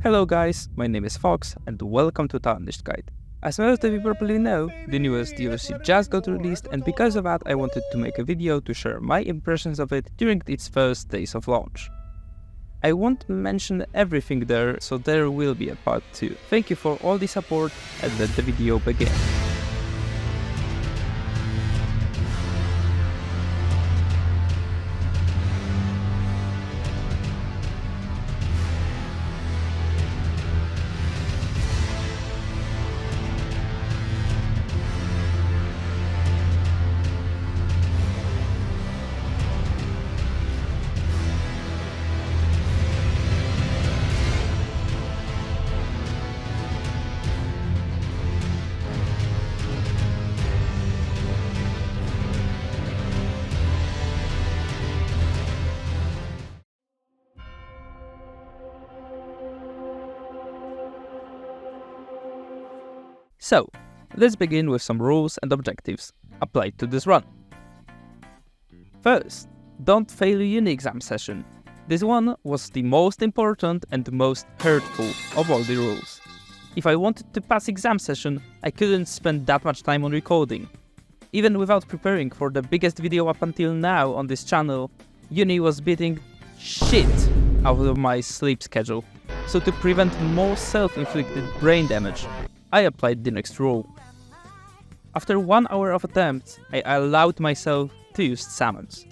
Hello guys, my name is Fox and welcome to Tarnished Guide. As most of you probably know, the newest DLC just got released, and because of that I wanted to make a video to share my impressions of it during its first days of launch. I won't mention everything there, so there will be a part 2. Thank you for all the support and let the video begin. So, let's begin with some rules and objectives applied to this run. First, don't fail a uni exam session. This one was the most important and most hurtful of all the rules. If I wanted to pass exam session, I couldn't spend that much time on recording. Even without preparing for the biggest video up until now on this channel, uni was beating shit out of my sleep schedule. So to prevent more self-inflicted brain damage, I applied the next rule. After 1 hour of attempts, I allowed myself to use summons.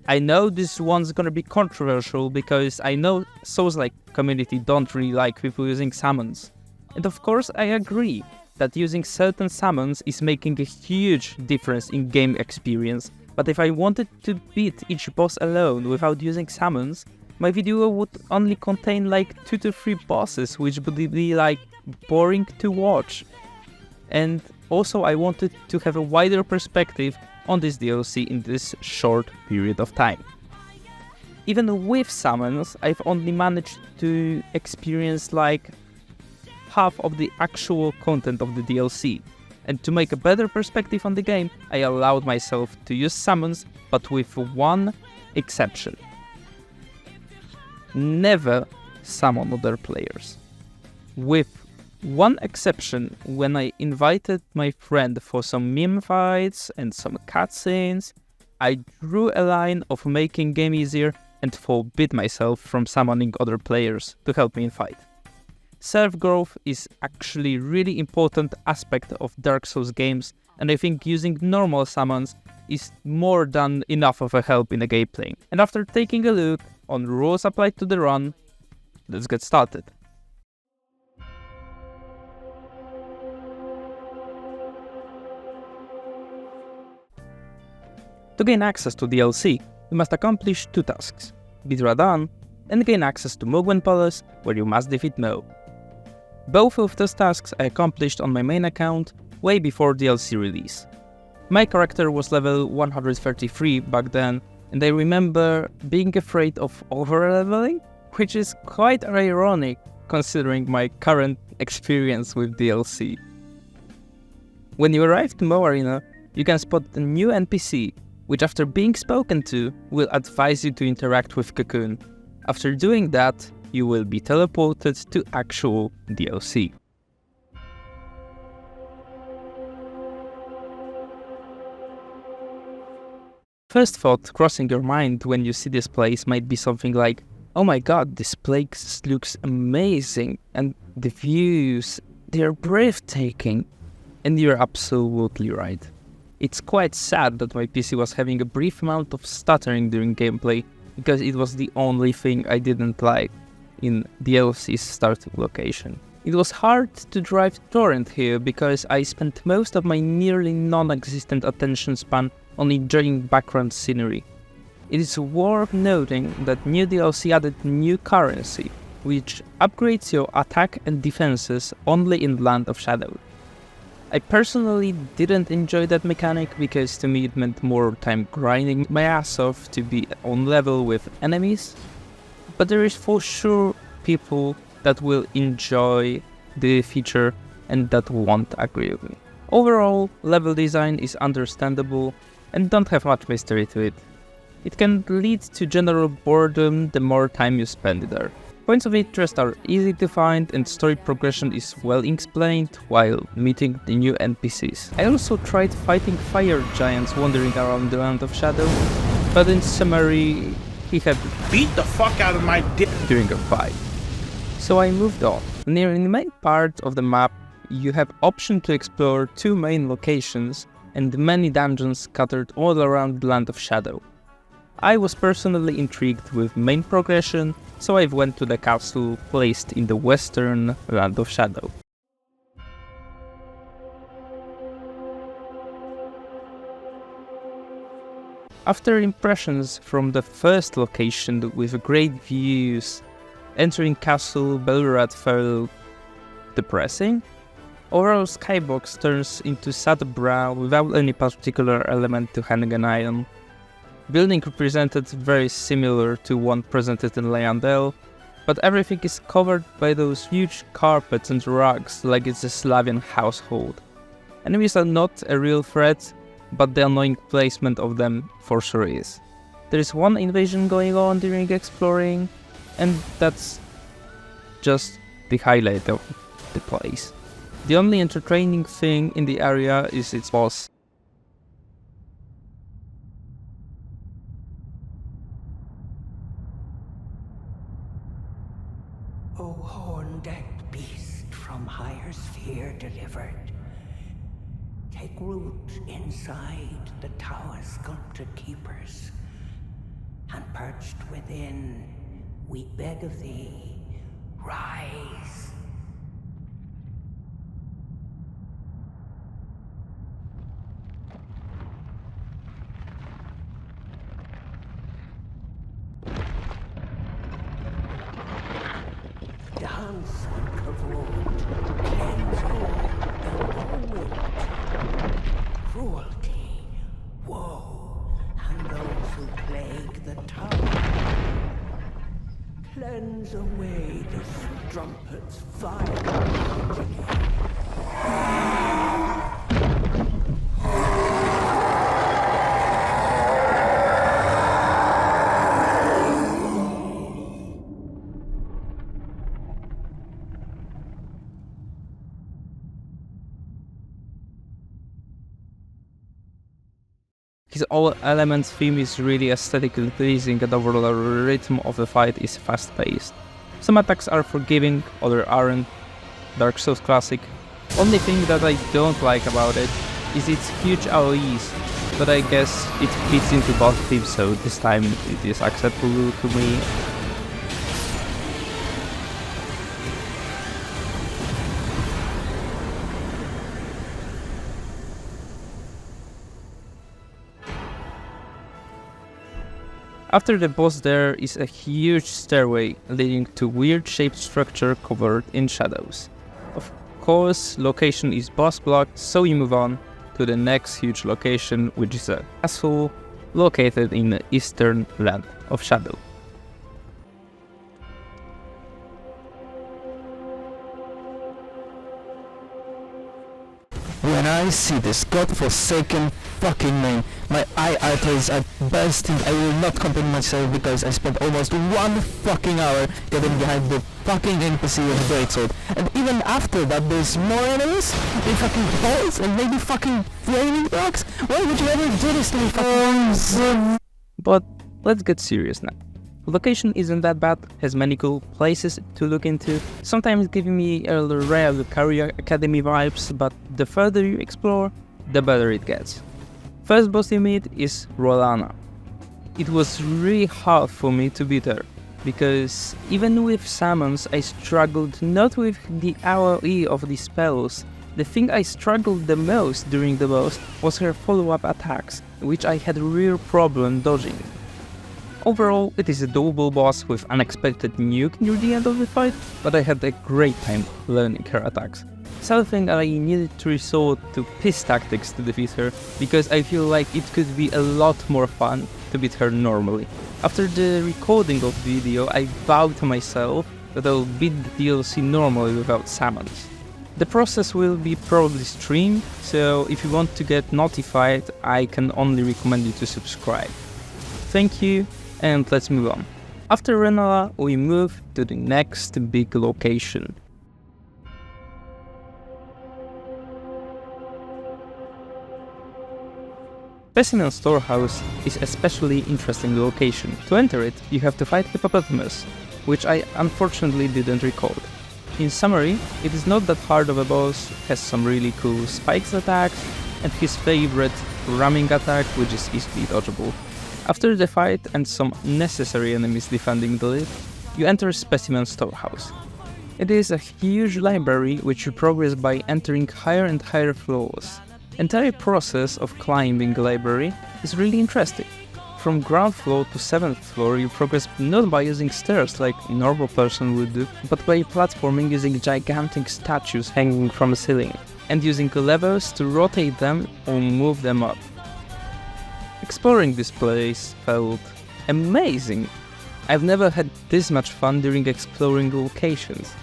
I know this one's gonna be controversial because I know Souls-like community don't really like people using summons. And of course I agree that using certain summons is making a huge difference in game experience, but if I wanted to beat each boss alone without using summons, my video would only contain like 2 to 3 bosses, which would be like boring to watch. And also I wanted to have a wider perspective on this DLC in this short period of time. Even with summons, I've only managed to experience like half of the actual content of the DLC. And to make a better perspective on the game, I allowed myself to use summons, but with one exception. Never summon other players. With one exception, when I invited my friend for some meme fights and some cutscenes, I drew a line of making game easier and forbid myself from summoning other players to help me in fight. Self-growth is actually really important aspect of Dark Souls games, and I think using normal summons is more than enough of a help in the gameplay. And after taking a look on rules applied to the run, let's get started. To gain access to DLC, you must accomplish 2 tasks: beat Radahn and gain access to Mogwen Palace, where you must defeat Mo. Both of those tasks I accomplished on my main account way before DLC release. My character was level 133 back then, and I remember being afraid of over-leveling, which is quite ironic considering my current experience with DLC. When you arrive to Mo Arena, you can spot a new NPC, which after being spoken to, will advise you to interact with Cocoon. After doing that, you will be teleported to actual DLC. First thought crossing your mind when you see this place might be something like, oh my god, this place looks amazing, and the views, they're breathtaking. And you're absolutely right. It's quite sad that my PC was having a brief amount of stuttering during gameplay, because it was the only thing I didn't like in DLC's starting location. It was hard to drive torrent here because I spent most of my nearly non-existent attention span on enjoying background scenery. It is worth noting that new DLC added new currency, which upgrades your attack and defenses only in Land of Shadow. I personally didn't enjoy that mechanic because to me it meant more time grinding my ass off to be on level with enemies, but there is for sure people that will enjoy the feature and that won't agree with me. Overall, level design is understandable and don't have much mystery to it. It can lead to general boredom the more time you spend there. Points of interest are easy to find and story progression is well explained while meeting the new NPCs. I also tried fighting fire giants wandering around the Land of Shadow, but in summary, he had beat the fuck out of my dick during a fight. So I moved on. Near the main part of the map, you have option to explore 2 main locations and many dungeons scattered all around the Land of Shadow. I was personally intrigued with main progression, so I went to the castle placed in the western Land of Shadow. After impressions from the first location with great views, entering Castle Belurat felt depressing. Overall skybox turns into sad brown without any particular element to hang an eye on. Building represented very similar to one presented in Leyandel, but everything is covered by those huge carpets and rugs like it's a Slavian household. Enemies are not a real threat, but the annoying placement of them for sure is. There is one invasion going on during exploring, and that's just the highlight of the place. The only entertaining thing in the area is its boss. O horn-decked beast from higher sphere delivered, take root inside the tower sculpted keepers, and perched within, we beg of thee, rise. Dance and kavod, cleanse all and wit. Cruelty, woe, and those who plague the tower. Cleanse away this strumpet's vile progeny. His all elements theme is really aesthetically pleasing and overall rhythm of the fight is fast-paced. Some attacks are forgiving, others aren't. Dark Souls classic. Only thing that I don't like about it is its huge AoEs, but I guess it fits into both themes, so this time it is acceptable to me. After the boss there is a huge stairway leading to weird shaped structure covered in shadows. Of course, location is boss blocked, so you move on to the next huge location, which is a castle located in the eastern Land of Shadow. When I see this godforsaken fucking name, my eye arteries are bursting. I will not complain myself because I spent almost 1 fucking hour getting behind the fucking NPC of Greatsword. And even after that there's more enemies, with fucking holes and maybe fucking flaming rocks. Why would you ever do this to me fucking... But let's get serious now. Location isn't that bad, has many cool places to look into, sometimes giving me a Rauh Career Academy vibes, but the further you explore, the better it gets. First boss you meet is Rolana. It was really hard for me to beat her, because even with summons I struggled not with the AoE of the spells. The thing I struggled the most during the boss was her follow-up attacks, which I had a real problem dodging. Overall, it is a doable boss with unexpected nuke near the end of the fight, but I had a great time learning her attacks. Something I needed to resort to piss tactics to defeat her, because I feel like it could be a lot more fun to beat her normally. After the recording of the video, I vowed to myself that I'll beat the DLC normally without summons. The process will be probably streamed, so if you want to get notified, I can only recommend you to subscribe. Thank you, and let's move on. After Renoa, we move to the next big location. Specimen Storehouse is an especially interesting location. To enter it, you have to fight Hippopotamus, which I unfortunately didn't record. In summary, it is not that hard of a boss, has some really cool spikes attacks, and his favorite ramming attack, which is easily dodgeable. After the fight and some necessary enemies defending the lid, you enter Specimen Storehouse. It is a huge library which you progress by entering higher and higher floors. Entire process of climbing the library is really interesting. From ground floor to 7th floor you progress not by using stairs like a normal person would do, but by platforming using gigantic statues hanging from the ceiling, and using levers to rotate them or move them up. Exploring this place felt amazing. I've never had this much fun during exploring locations.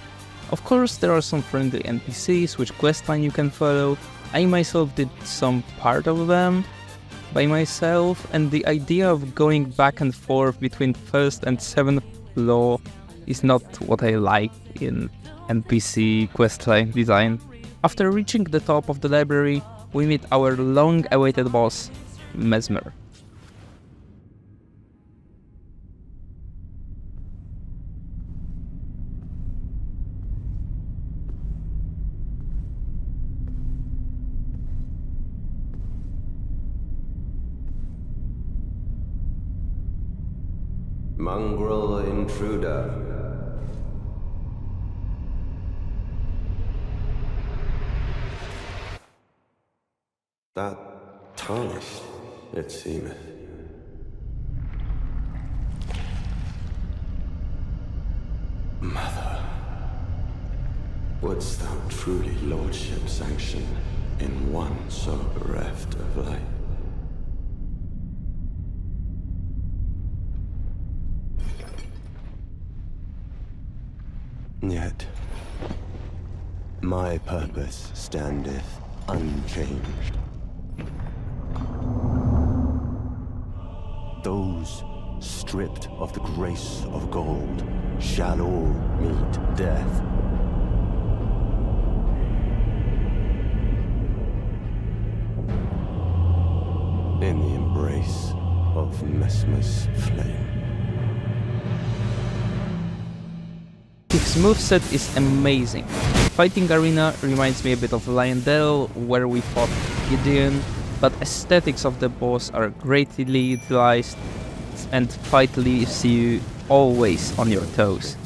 Of course there are some friendly NPCs which questline you can follow. I myself did some part of them by myself, and the idea of going back and forth between 1st and 7th floor is not what I like in NPC questline design. After reaching the top of the library, we meet our long-awaited boss, Mesmer. Mongrel intruder. That tarnished, it seemeth. Mother, wouldst thou truly lordship sanction in one so bereft of life? Yet, my purpose standeth unchanged. Those stripped of the grace of gold shall all meet death. In the embrace of Mesmer's flame. His moveset is amazing. Fighting arena reminds me a bit of Lionel, where we fought Gideon, but aesthetics of the boss are greatly utilized, and fight leaves you always on your toes.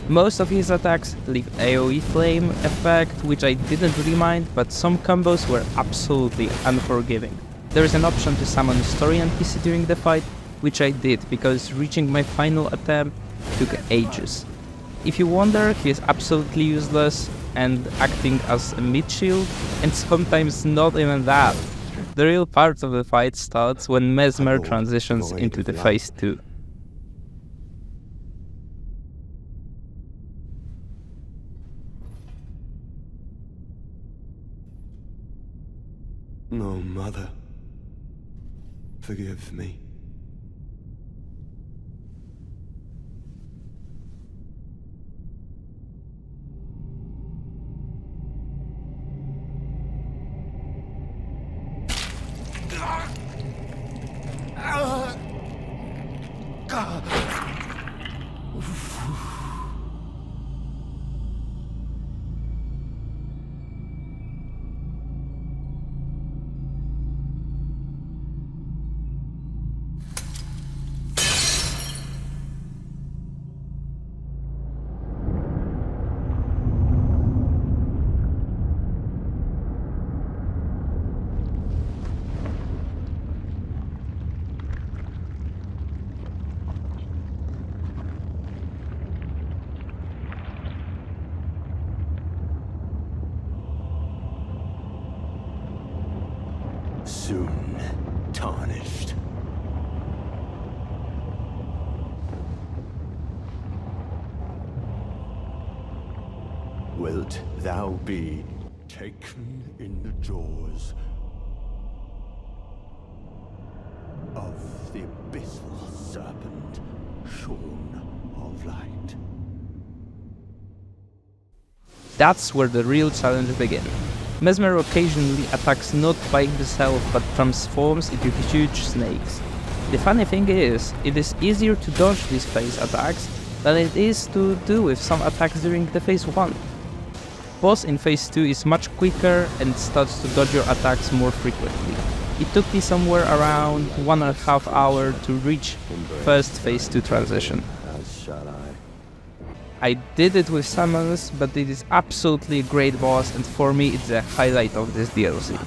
Most of his attacks leave AoE flame effect, which I didn't really mind, but some combos were absolutely unforgiving. There is an option to summon a story NPC during the fight, which I did because reaching my final attempt took ages. If you wonder, he is absolutely useless and acting as a mid-shield, and sometimes not even that. The real part of the fight starts when Mesmer transitions into the phase 2. No, Mother, forgive me. Soon tarnished. Wilt thou be taken in the jaws of the abyssal serpent, Sean? of light. That's where the real challenge begins. Mesmer occasionally attacks not by himself but transforms into huge snakes. The funny thing is, it is easier to dodge these phase attacks than it is to do with some attacks during the phase 1. Boss in phase 2 is much quicker and starts to dodge your attacks more frequently. It took me somewhere around 1.5 hours to reach first phase 2 transition. As shall I. I did it with summons, but it is absolutely a great boss, and for me it's the highlight of this DLC.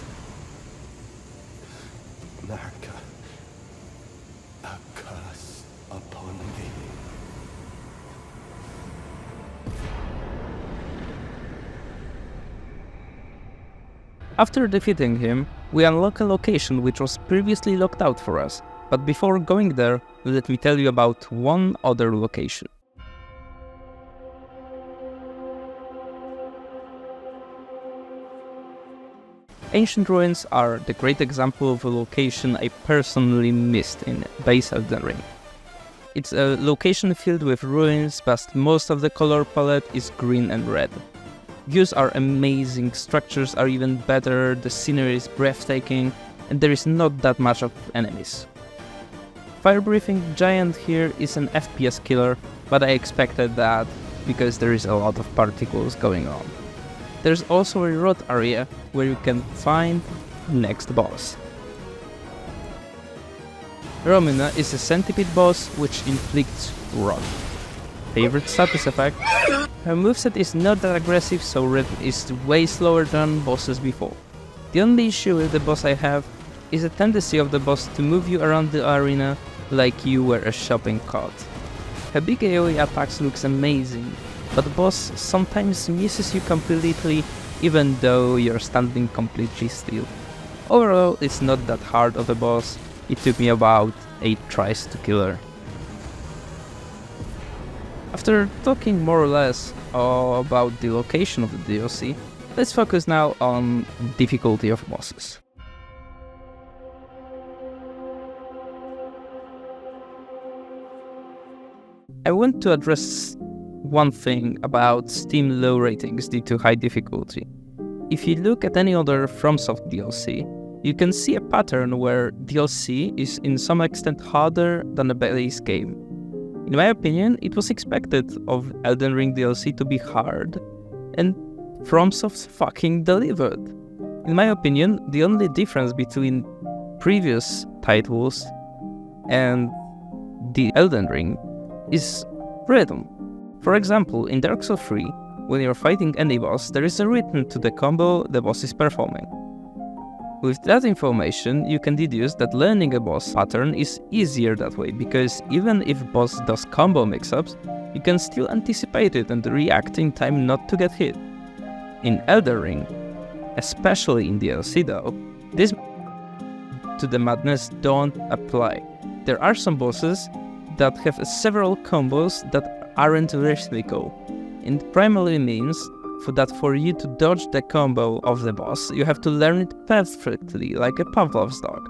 Narka, a curse upon thee. After defeating him, we unlock a location which was previously locked out for us, but before going there, let me tell you about one other location. Ancient Ruins are the great example of a location I personally missed in base Elden Ring. It's a location filled with ruins, but most of the color palette is green and red. Views are amazing, structures are even better, the scenery is breathtaking, and there is not that much of enemies. Fire-breathing giant here is an FPS killer, but I expected that because there is a lot of particles going on. There's also a rot area where you can find next boss. Romina is a centipede boss which inflicts rot. Favorite status effect? Her moveset is not that aggressive, so rhythm is way slower than bosses before. The only issue with the boss I have is a tendency of the boss to move you around the arena like you were a shopping cart. Her big AoE attacks looks amazing, but the boss sometimes misses you completely even though you're standing completely still. Overall, it's not that hard of a boss. It took me about 8 tries to kill her. After talking more or less about the location of the DLC, let's focus now on difficulty of bosses. I want to address one thing about Steam low ratings due to high difficulty. If you look at any other FromSoft DLC, you can see a pattern where DLC is in some extent harder than a base game. In my opinion, it was expected of Elden Ring DLC to be hard, and FromSoft fucking delivered. In my opinion, the only difference between previous titles and the Elden Ring is rhythm. For example, in Dark Souls 3, when you're fighting any boss, there is a rhythm to the combo the boss is performing. With that information, you can deduce that learning a boss pattern is easier that way, because even if boss does combo mix-ups, you can still anticipate it and react in time not to get hit. In Elden Ring, especially in DLC though, this to the madness don't apply. There are some bosses that have several combos that aren't rhythmical. It primarily means for you to dodge the combo of the boss, you have to learn it perfectly, like a Pavlov's dog.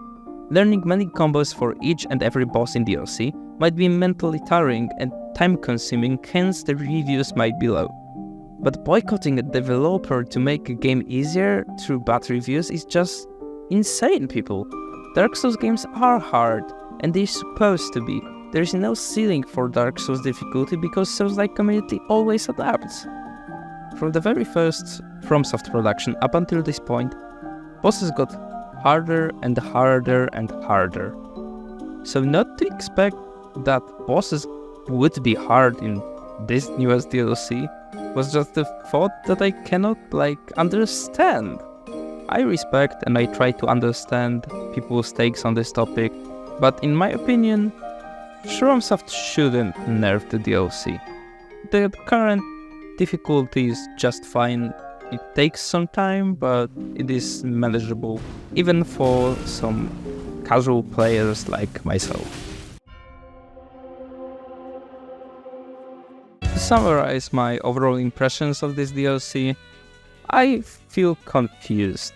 Learning many combos for each and every boss in DLC might be mentally tiring and time-consuming, hence the reviews might be low. But boycotting a developer to make a game easier through bad reviews is just insane, people. Dark Souls games are hard, and they're supposed to be. There is no ceiling for Dark Souls difficulty because Souls-like community always adapts. From the very first FromSoft production up until this point, bosses got harder and harder and harder. So not to expect that bosses would be hard in this newest DLC was just a thought that I cannot understand. I respect and I try to understand people's takes on this topic, but in my opinion, FromSoft shouldn't nerf the DLC. The current difficulty is just fine. It takes some time, but it is manageable, even for some casual players like myself. To summarize my overall impressions of this DLC, I feel confused,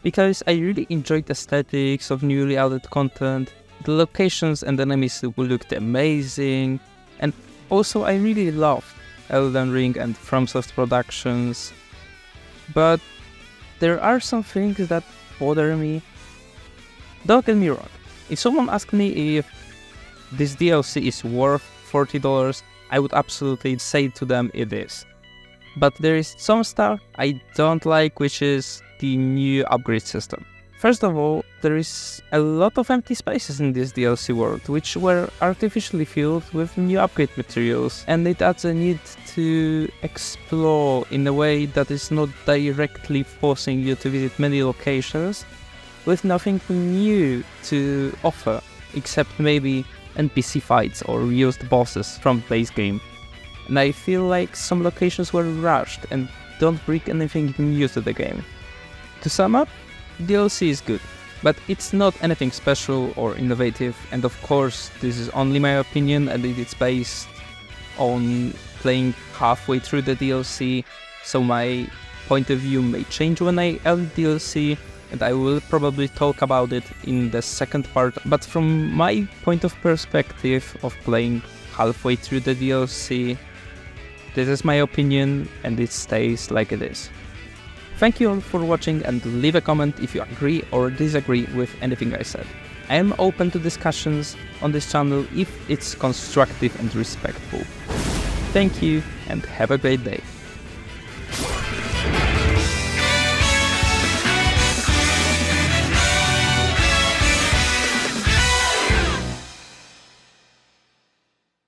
because I really enjoyed the aesthetics of newly added content. The locations and enemies looked amazing, and Also, I really loved Elden Ring and FromSoft Productions, but there are some things that bother me. Don't get me wrong, if someone asked me if this DLC is worth $40, I would absolutely say to them it is. But there is some stuff I don't like, which is the new upgrade system. First of all, there is a lot of empty spaces in this DLC world, which were artificially filled with new upgrade materials, and it adds a need to explore in a way that is not directly forcing you to visit many locations, with nothing new to offer, except maybe NPC fights or used bosses from the base game. And I feel like some locations were rushed and don't bring anything new to the game. To sum up, DLC is good, but it's not anything special or innovative, and of course this is only my opinion and it's based on playing halfway through the DLC, so my point of view may change when I end DLC, and I will probably talk about it in the second part, but from my point of perspective of playing halfway through the DLC, this is my opinion and it stays like it is. Thank you all for watching, and leave a comment if you agree or disagree with anything I said. I am open to discussions on this channel if it's constructive and respectful. Thank you and have a great day.